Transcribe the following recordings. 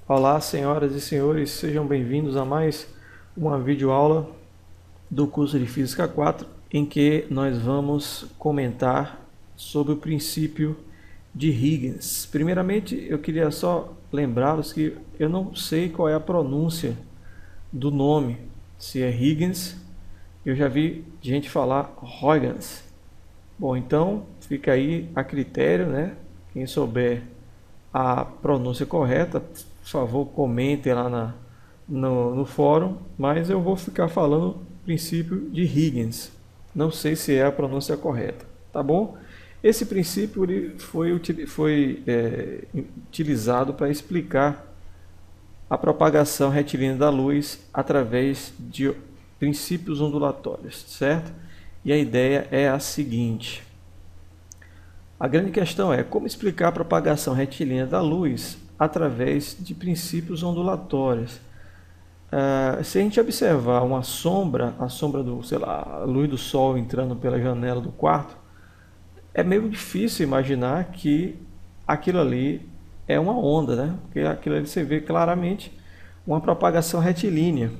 Olá, senhoras e senhores, sejam bem-vindos a mais uma videoaula do curso de Física 4, em que nós vamos comentar sobre o princípio de Huygens. Primeiramente, eu queria só lembrá-los que eu não sei qual é a pronúncia do nome, se é Huygens. Eu já vi gente falar Huygens. Bom, então fica aí a critério, né? Quem souber a pronúncia correta, por favor, comentem lá no fórum, mas eu vou ficar falando o princípio de Huygens. Não sei se é a pronúncia correta, tá bom? Esse princípio ele foi utilizado para explicar a propagação retilínea da luz através de princípios ondulatórios, certo? E a ideia é a seguinte: a grande questão é como explicar a propagação retilínea da luz através de princípios ondulatórios. Se a gente observar uma sombra, a sombra do, sei lá, a luz do sol entrando pela janela do quarto, é meio difícil imaginar que aquilo ali é uma onda, né? Porque aquilo ali você vê claramente uma propagação retilínea.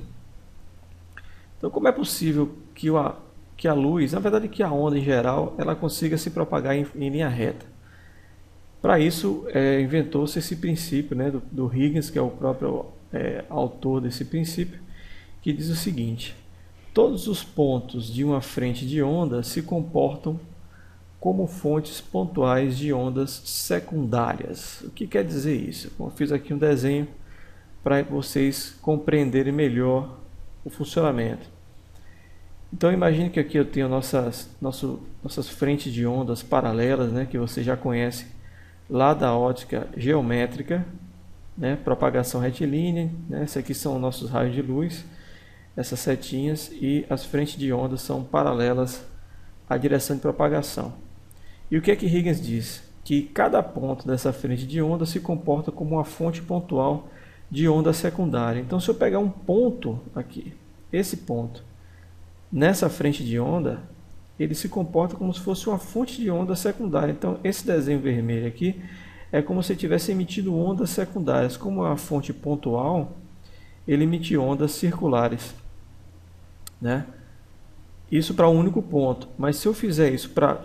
Então, como é possível que a luz, na verdade que a onda em geral, ela consiga se propagar em linha reta? Para isso, inventou-se esse princípio, né, do Huygens, que é o próprio autor desse princípio, que diz o seguinte: todos os pontos de uma frente de onda se comportam como fontes pontuais de ondas secundárias. O que quer dizer isso? Eu fiz aqui um desenho para vocês compreenderem melhor o funcionamento. Então imagine que aqui eu tenho nossas frentes de ondas paralelas, né, que você já conhece lá da ótica geométrica, né, propagação retilínea, né, esses aqui são nossos raios de luz, essas setinhas, e as frentes de ondas são paralelas à direção de propagação. E o que é que Huygens diz? Que cada ponto dessa frente de onda se comporta como uma fonte pontual de onda secundária. Então, se eu pegar um ponto aqui, esse ponto, nessa frente de onda, ele se comporta como se fosse uma fonte de onda secundária. Então, esse desenho vermelho aqui é como se tivesse emitido ondas secundárias. Como é uma fonte pontual, ele emite ondas circulares, né? Isso para um único ponto. Mas se eu fizer isso para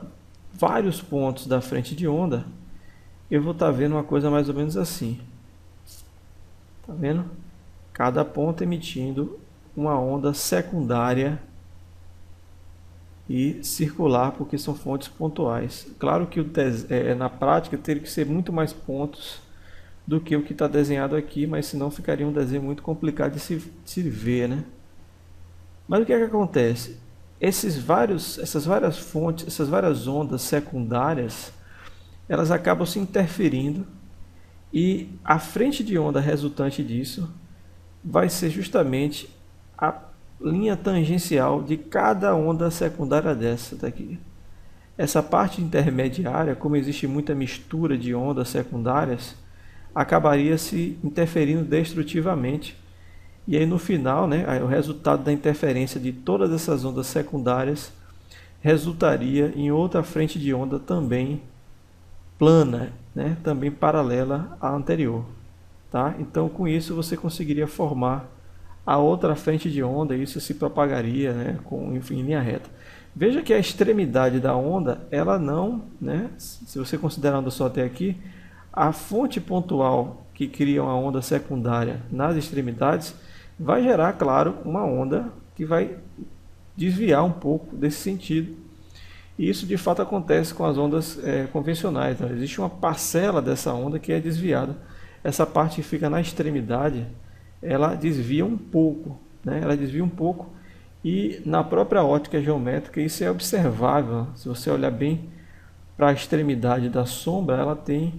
vários pontos da frente de onda, eu vou estar vendo uma coisa mais ou menos assim. Tá vendo? Cada ponto emitindo uma onda secundária e circular, porque são fontes pontuais. Claro que na prática teria que ser muito mais pontos do que o que está desenhado aqui, mas senão ficaria um desenho muito complicado de se ver, né? Mas o que é que acontece? Essas várias fontes, essas várias ondas secundárias, elas acabam se interferindo, e a frente de onda resultante disso vai ser justamente a linha tangencial de cada onda secundária dessa daqui. Essa parte intermediária, como existe muita mistura de ondas secundárias, acabaria se interferindo destrutivamente. E aí no final, né, o resultado da interferência de todas essas ondas secundárias resultaria em outra frente de onda também plana, né, também paralela à anterior. Tá? Então com isso você conseguiria formar a outra frente de onda, e isso se propagaria, né, em linha reta. Veja que a extremidade da onda, ela não, né, se você considerar a onda só até aqui, a fonte pontual que cria uma onda secundária nas extremidades vai gerar, claro, uma onda que vai desviar um pouco desse sentido. E isso de fato acontece com as ondas convencionais. Então, existe uma parcela dessa onda que é desviada. Essa parte que fica na extremidade, ela desvia um pouco, né? Ela desvia um pouco, e na própria ótica geométrica isso é observável. Se você olhar bem para a extremidade da sombra, ela tem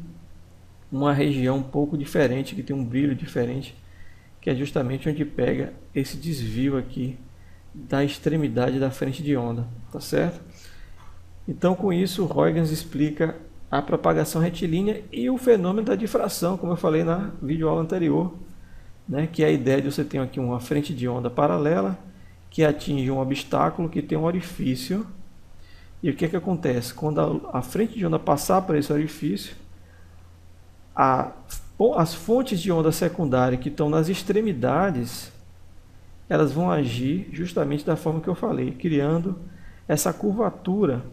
uma região um pouco diferente, que tem um brilho diferente, que é justamente onde pega esse desvio aqui da extremidade da frente de onda, tá certo? Então com isso Huygens explica a propagação retilínea e o fenômeno da difração, como eu falei na videoaula anterior, né, que é a ideia de você ter aqui uma frente de onda paralela que atinge um obstáculo que tem um orifício. E o que acontece? Quando a frente de onda passar por esse orifício, a as fontes de onda secundária que estão nas extremidades, elas vão agir justamente da forma que eu falei, criando essa curvatura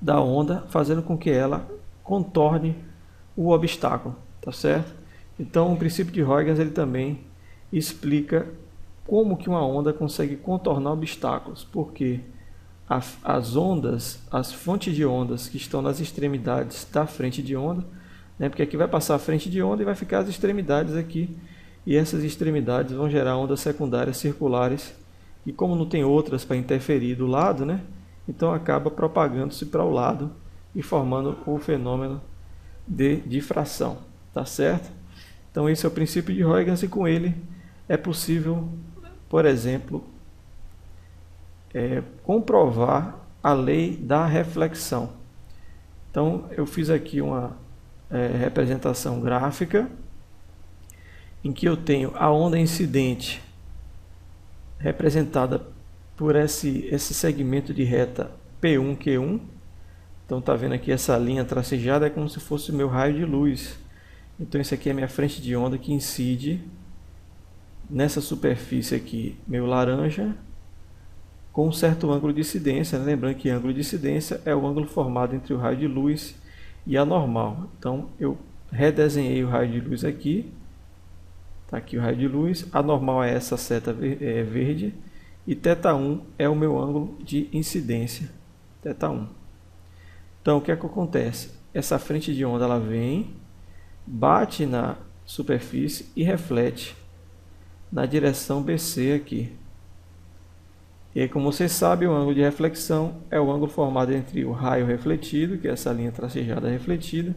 da onda, fazendo com que ela contorne o obstáculo, tá certo? Então, o princípio de Huygens ele também explica como que uma onda consegue contornar obstáculos, porque as ondas, as fontes de ondas que estão nas extremidades da frente de onda, né, porque aqui vai passar a frente de onda e vai ficar as extremidades aqui, e essas extremidades vão gerar ondas secundárias circulares, e como não tem outras para interferir do lado, né, então acaba propagando-se para o lado e formando o fenômeno de difração, tá certo? Então esse é o princípio de Huygens, e com ele é possível, por exemplo, comprovar a lei da reflexão. Então eu fiz aqui uma representação gráfica em que eu tenho a onda incidente representada por esse segmento de reta P1, Q1. Então está vendo aqui essa linha tracejada, é como se fosse o meu raio de luz. Então isso aqui é a minha frente de onda que incide nessa superfície aqui, meu laranja, com um certo ângulo de incidência, né? Lembrando que ângulo de incidência é o ângulo formado entre o raio de luz e a normal. Então eu redesenhei o raio de luz aqui, está aqui o raio de luz, a normal é essa seta verde, e θ1 é o meu ângulo de incidência, θ1. Então o que é que acontece? Essa frente de onda ela vem, bate na superfície e reflete na direção BC aqui. E aí, como vocês sabem, o ângulo de reflexão é o ângulo formado entre o raio refletido, que é essa linha tracejada refletida,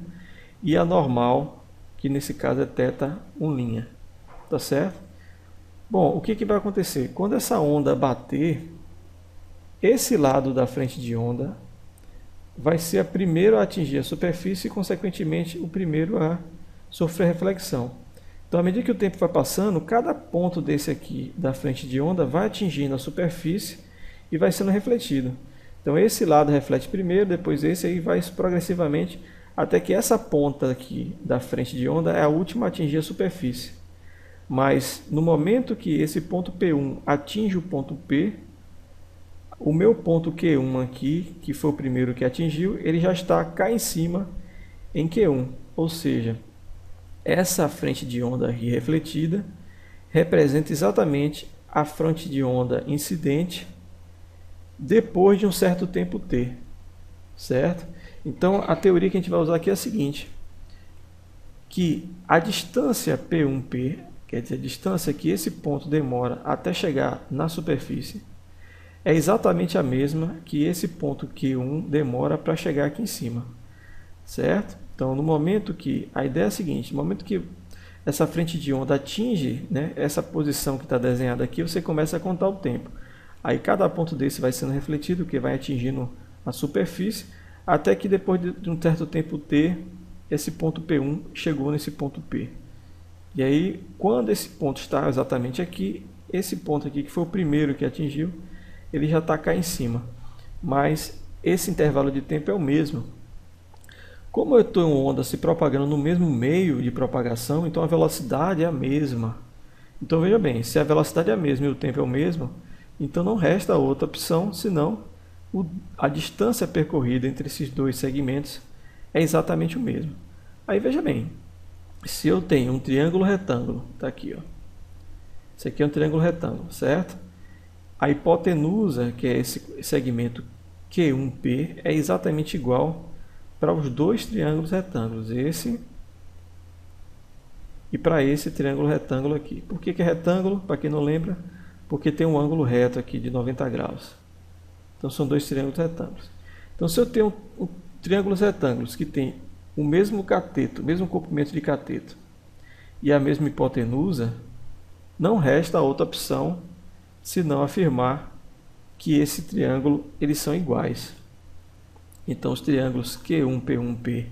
e a normal, que nesse caso é θ1'. Tá certo? Bom, o que vai acontecer? Quando essa onda bater, esse lado da frente de onda vai ser o primeiro a atingir a superfície e, consequentemente, o primeiro a sofrer reflexão. Então, à medida que o tempo vai passando, cada ponto desse aqui da frente de onda vai atingindo a superfície e vai sendo refletido. Então, esse lado reflete primeiro, depois esse, aí vai progressivamente até que essa ponta aqui da frente de onda é a última a atingir a superfície. Mas, no momento que esse ponto P1 atinge o ponto P, o meu ponto Q1 aqui, que foi o primeiro que atingiu, ele já está cá em cima em Q1, ou seja, essa frente de onda aqui refletida representa exatamente a frente de onda incidente depois de um certo tempo t, certo? Então a teoria que a gente vai usar aqui é a seguinte, que a distância P1P, quer dizer, a distância que esse ponto demora até chegar na superfície, é exatamente a mesma que esse ponto Q1 demora para chegar aqui em cima, certo? Então, no momento que, a ideia é a seguinte, no momento que essa frente de onda atinge, né, essa posição que está desenhada aqui, você começa a contar o tempo. Aí cada ponto desse vai sendo refletido, que vai atingindo a superfície, até que depois de um certo tempo t, esse ponto P1 chegou nesse ponto P. E aí, quando esse ponto está exatamente aqui, esse ponto aqui, que foi o primeiro que atingiu, ele já está cá em cima. Mas esse intervalo de tempo é o mesmo. Como eu estou em onda se propagando no mesmo meio de propagação, então a velocidade é a mesma. Então veja bem, se a velocidade é a mesma e o tempo é o mesmo, então não resta outra opção, senão a distância percorrida entre esses dois segmentos é exatamente o mesmo. Aí veja bem, se eu tenho um triângulo retângulo, está aqui, ó. Esse aqui é um triângulo retângulo, certo? A hipotenusa, que é esse segmento Q1P, é exatamente igual para os dois triângulos retângulos, esse e para esse triângulo retângulo aqui. Por que é retângulo? Para quem não lembra, porque tem um ângulo reto aqui de 90 graus. Então são dois triângulos retângulos. Então se eu tenho triângulos retângulos que tem o mesmo cateto, o mesmo comprimento de cateto e a mesma hipotenusa, não resta outra opção senão afirmar que esse triângulo eles são iguais. Então os triângulos Q1, P1P,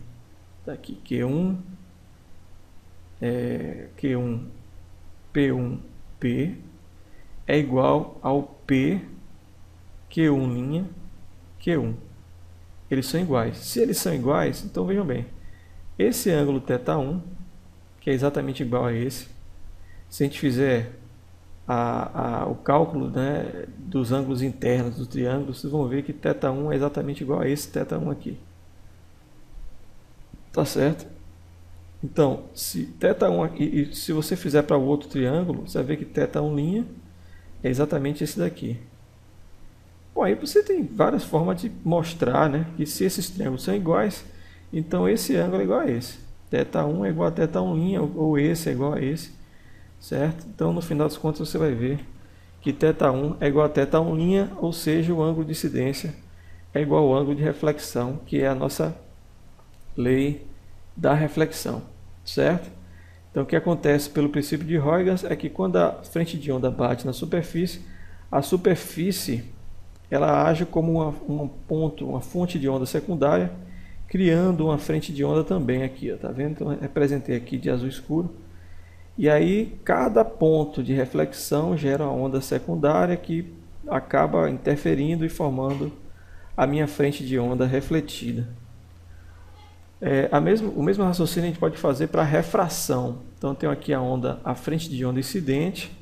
tá aqui, Q1, Q1, P1P é igual ao P, Q1', Q1. Eles são iguais. Se eles são iguais, então vejam bem, esse ângulo θ1 que é exatamente igual a esse. Se a gente fizer o cálculo, né, dos ângulos internos do triângulo, vocês vão ver que θ1 é exatamente igual a esse θ1 aqui. Tá certo? Então, se θ1 aqui, e se você fizer para o outro triângulo, você vai ver que θ1' é exatamente esse daqui. Bom, aí você tem várias formas de mostrar, né, que se esses triângulos são iguais, então esse ângulo é igual a esse. θ1 é igual a θ1', ou esse é igual a esse, certo? Então, no final das contas, você vai ver que θ1 é igual a θ1', ou seja, o ângulo de incidência é igual ao ângulo de reflexão, que é a nossa lei da reflexão, certo? Então, o que acontece pelo princípio de Huygens é que quando a frente de onda bate na superfície, a superfície ela age como uma fonte de onda secundária, criando uma frente de onda também aqui, ó, tá vendo? Então, eu representei aqui de azul escuro. E aí, cada ponto de reflexão gera uma onda secundária que acaba interferindo e formando a minha frente de onda refletida. O mesmo raciocínio a gente pode fazer para refração. Então, eu tenho aqui a frente de onda incidente,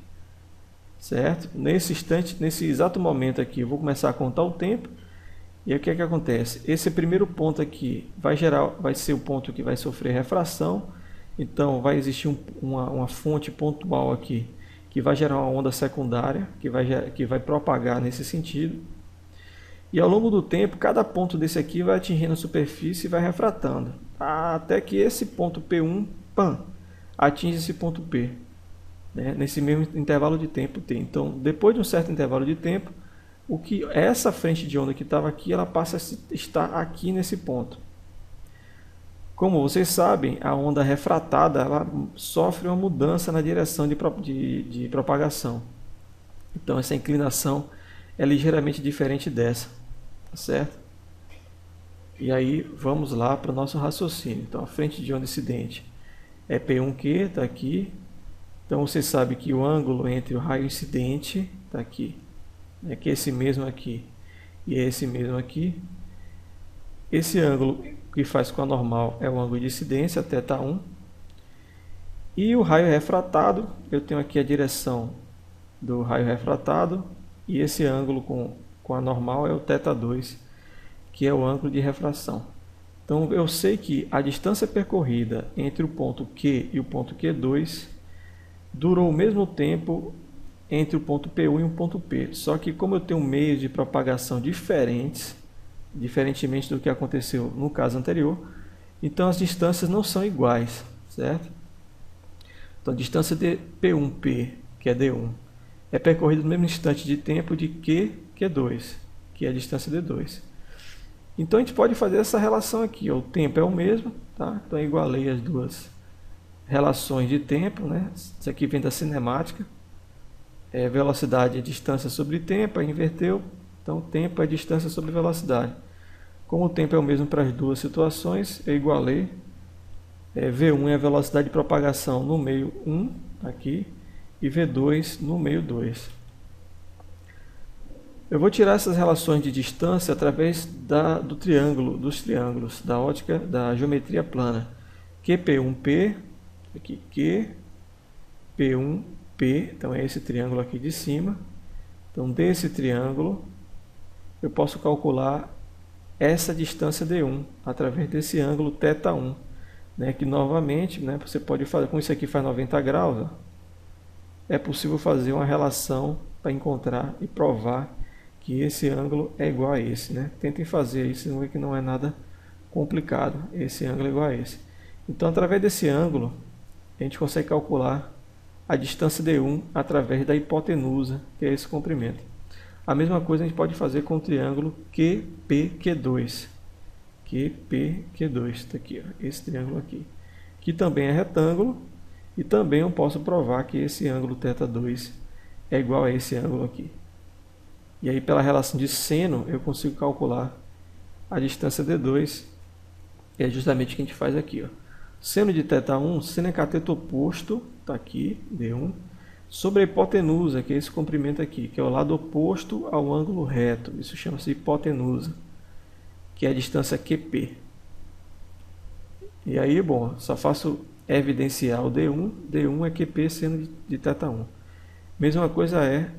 certo? Nesse instante, nesse exato momento aqui, eu vou começar a contar o tempo. E aí, o que é que acontece? Esse primeiro ponto aqui vai ser o ponto que vai sofrer refração. Então, vai existir uma fonte pontual aqui que vai gerar uma onda secundária, que vai propagar nesse sentido. E ao longo do tempo, cada ponto desse aqui vai atingindo a superfície e vai refratando, até que esse ponto P1, atinge esse ponto P, né, nesse mesmo intervalo de tempo T. Então, depois de um certo intervalo de tempo, essa frente de onda que estava aqui, ela passa a estar aqui nesse ponto. Como vocês sabem, a onda refratada ela sofre uma mudança na direção de propagação. Então, essa inclinação é ligeiramente diferente dessa, tá certo? E aí, vamos lá para o nosso raciocínio. Então, a frente de onda incidente é P1Q, está aqui. Então, você sabe que o ângulo entre o raio incidente está aqui, né, que é esse mesmo aqui e é esse mesmo aqui. Esse ângulo que faz com a normal é o ângulo de incidência, θ1. E o raio refratado, eu tenho aqui a direção do raio refratado, e esse ângulo com a normal é o θ2, que é o ângulo de refração. Então, eu sei que a distância percorrida entre o ponto Q e o ponto Q2 durou o mesmo tempo entre o ponto P1 e o ponto P. Só que como eu tenho meios de propagação diferentemente do que aconteceu no caso anterior, então as distâncias não são iguais, certo? Então, a distância de P1P, que é D1, é percorrida no mesmo instante de tempo de Q2, que é a distância D2. Então, a gente pode fazer essa relação aqui, ó. O tempo é o mesmo, tá? Então, eu igualei as duas relações de tempo, né? Isso aqui vem da cinemática. Velocidade é distância sobre tempo, aí inverteu. Então, tempo é distância sobre velocidade. Como o tempo é o mesmo para as duas situações, eu igualei. V1 é a velocidade de propagação no meio 1, aqui, e V2 no meio 2. Eu vou tirar essas relações de distância através dos triângulos, da ótica, da geometria plana. QP1P, aqui Q, P1P, então é esse triângulo aqui de cima. Então, desse triângulo, eu posso calcular essa distância D1 através desse ângulo θ1, né, que novamente, né, você pode fazer, como isso aqui faz 90 graus, ó, é possível fazer uma relação para encontrar e provar que esse ângulo é igual a esse, né? Tentem fazer isso, vocês vão ver que não é nada complicado. Esse ângulo é igual a esse. Então, através desse ângulo, a gente consegue calcular a distância D1 através da hipotenusa, que é esse comprimento. A mesma coisa a gente pode fazer com o triângulo QPQ2. QPQ2, está aqui, ó, esse triângulo aqui, que também é retângulo, e também eu posso provar que esse ângulo θ2 é igual a esse ângulo aqui. E aí, pela relação de seno, eu consigo calcular a distância D2, que é justamente o que a gente faz aqui, ó. Seno de θ1, seno é cateto oposto, está aqui, D1, sobre a hipotenusa, que é esse comprimento aqui, que é o lado oposto ao ângulo reto. Isso chama-se hipotenusa, que é a distância QP. E aí, bom, só faço evidenciar o D1. D1 é QP seno de θ1. Mesma coisa é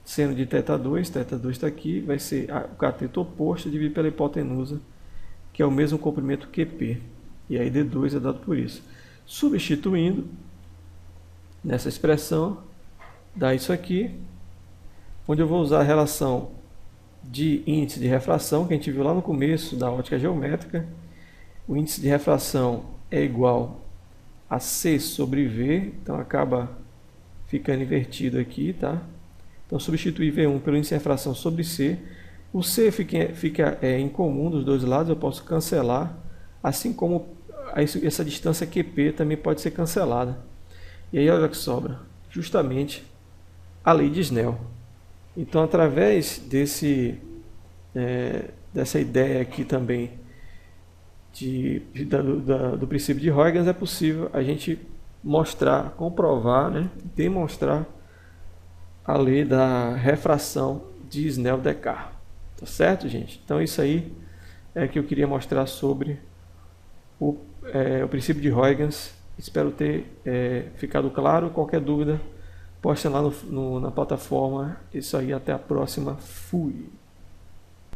seno de θ2. θ2 está aqui, vai ser o cateto oposto dividido pela hipotenusa, que é o mesmo comprimento QP. E aí D2 é dado por isso. Substituindo nessa expressão, dá isso aqui, onde eu vou usar a relação de índice de refração, que a gente viu lá no começo da ótica geométrica. O índice de refração é igual a C sobre V, então acaba ficando invertido aqui, tá? Então, substituir V1 pelo índice de refração sobre C. O C fica incomum dos dois lados, eu posso cancelar, assim como essa distância QP também pode ser cancelada. E aí, olha o que sobra, justamente a lei de Snell. Então, através dessa ideia aqui também do princípio de Huygens, é possível a gente mostrar, comprovar, né, demonstrar a lei da refração de Snell-Descartes. Tá certo, gente? Então, isso aí é que eu queria mostrar sobre o princípio de Huygens. Espero ter ficado claro. Qualquer dúvida, posta lá na plataforma. Isso aí, até a próxima. Fui!